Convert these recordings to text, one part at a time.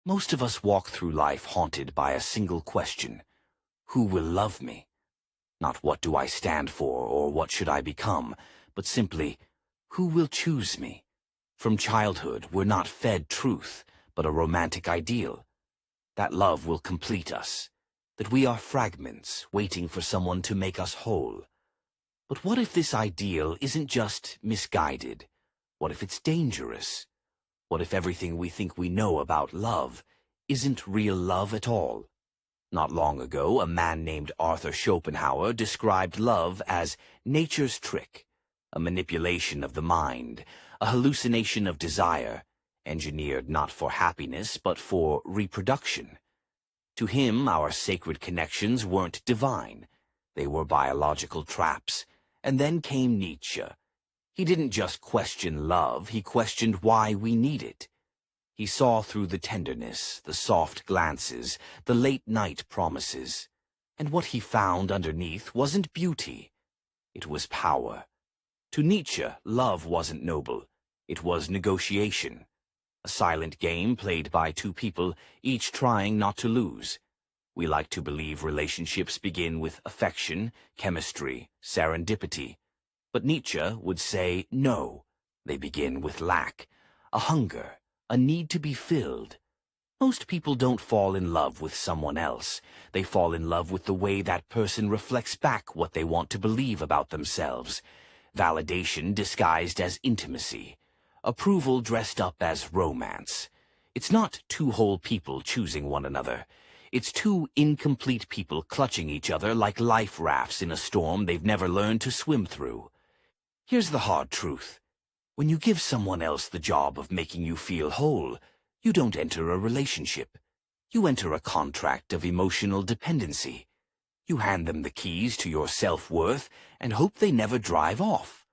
Most of us walk through life haunted by a single question: who will love me? Not what do I stand for or what should I become, but simply, who will choose me? From childhood, we're not fed truth, but a romantic ideal. That love will complete us, that we are fragments waiting for someone to make us whole. But what if this ideal isn't just misguided? What if it's dangerous? What if everything we think we know about love isn't real love at all? Not long ago, a man named Arthur Schopenhauer described love as nature's trick, a manipulation of the mind, a hallucination of desire, engineered not for happiness but for reproduction. To him, our sacred connections weren't divine. They were biological traps. And then came Nietzsche. He didn't just question love, he questioned why we need it. He saw through the tenderness, the soft glances, the late-night promises. And what he found underneath wasn't beauty. It was power. To Nietzsche, love wasn't noble. It was negotiation. A silent game played by two people, each trying not to lose. We like to believe relationships begin with affection, chemistry, serendipity. But Nietzsche would say no. They begin with lack, a hunger, a need to be filled. Most people don't fall in love with someone else. They fall in love with the way that person reflects back what they want to believe about themselves. Validation disguised as intimacy. Approval dressed up as romance. It's not two whole people choosing one another. It's two incomplete people clutching each other like life rafts in a storm they've never learned to swim through. Here's the hard truth. When you give someone else the job of making you feel whole, you don't enter a relationship. You enter a contract of emotional dependency. You hand them the keys to your self-worth and hope they never drive off.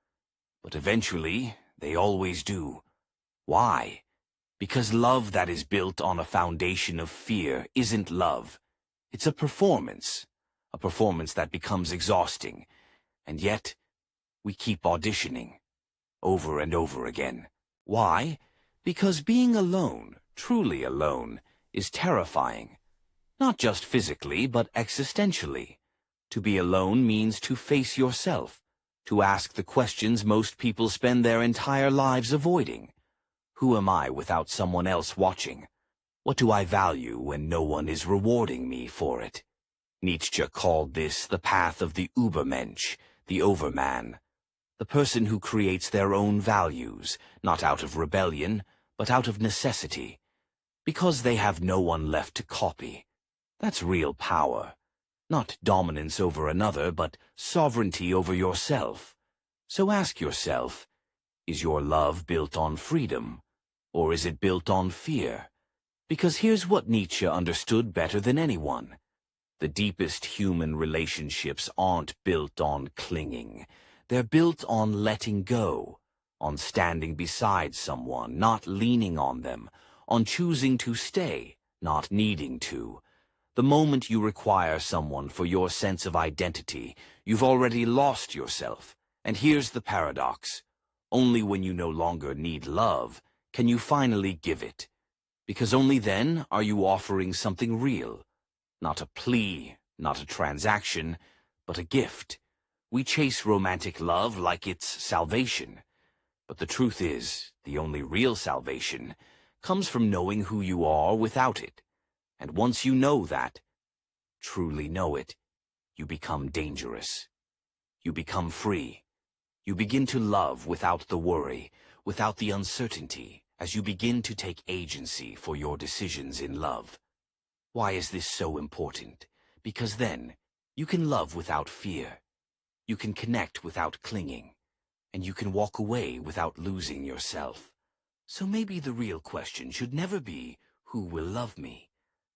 But eventually, they always do. Why? Because love that is built on a foundation of fear isn't love. It's a performance that becomes exhausting. And yet, we keep auditioning, over and over again. Why? Because being alone, truly alone, is terrifying. Not just physically, but existentially. To be alone means to face yourself, to ask the questions most people spend their entire lives avoiding. Who am I without someone else watching? What do I value when no one is rewarding me for it? Nietzsche called this the path of the Übermensch, the overman. The person who creates their own values, not out of rebellion, but out of necessity. Because they have no one left to copy. That's real power. Not dominance over another, but sovereignty over yourself. So ask yourself, is your love built on freedom? Or is it built on fear? Because here's what Nietzsche understood better than anyone. The deepest human relationships aren't built on clinging. They're built on letting go, on standing beside someone, not leaning on them, on choosing to stay, not needing to. The moment you require someone for your sense of identity, you've already lost yourself. And here's the paradox. Only when you no longer need love can you finally give it. Because only then are you offering something real. Not a plea, not a transaction, but a gift. We chase romantic love like it's salvation. But the truth is, the only real salvation comes from knowing who you are without it. And once you know that, truly know it, you become dangerous. You become free. You begin to love without the worry, without the uncertainty, as you begin to take agency for your decisions in love. Why is this so important? Because then, you can love without fear. You can connect without clinging. And you can walk away without losing yourself. So maybe the real question should never be, who will love me?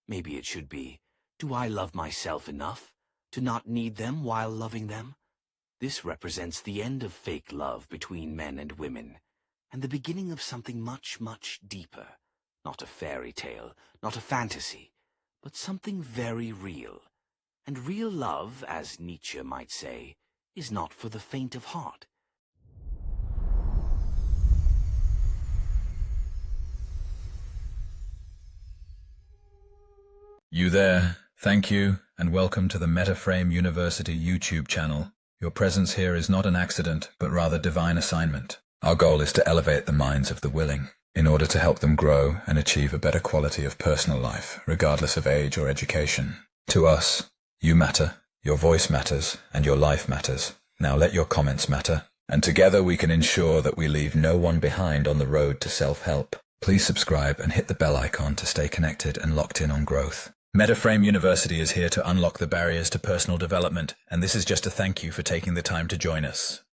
Maybe it should be, do I love myself enough to not need them while loving them? This represents the end of fake love between men and women, and the beginning of something much, much deeper. Not a fairy tale, not a fantasy, but something very real. And real love, as Nietzsche might say, is not for the faint of heart. You there? Thank you, and welcome to the MetaFrame University YouTube channel. Your presence here is not an accident, but rather divine assignment. Our goal is to elevate the minds of the willing, in order to help them grow and achieve a better quality of personal life, regardless of age or education. To us, you matter, your voice matters, and your life matters. Now let your comments matter, and together we can ensure that we leave no one behind on the road to self-help. Please subscribe and hit the bell icon to stay connected and locked in on growth. MetaFrame University is here to unlock the barriers to personal development, and this is just a thank you for taking the time to join us.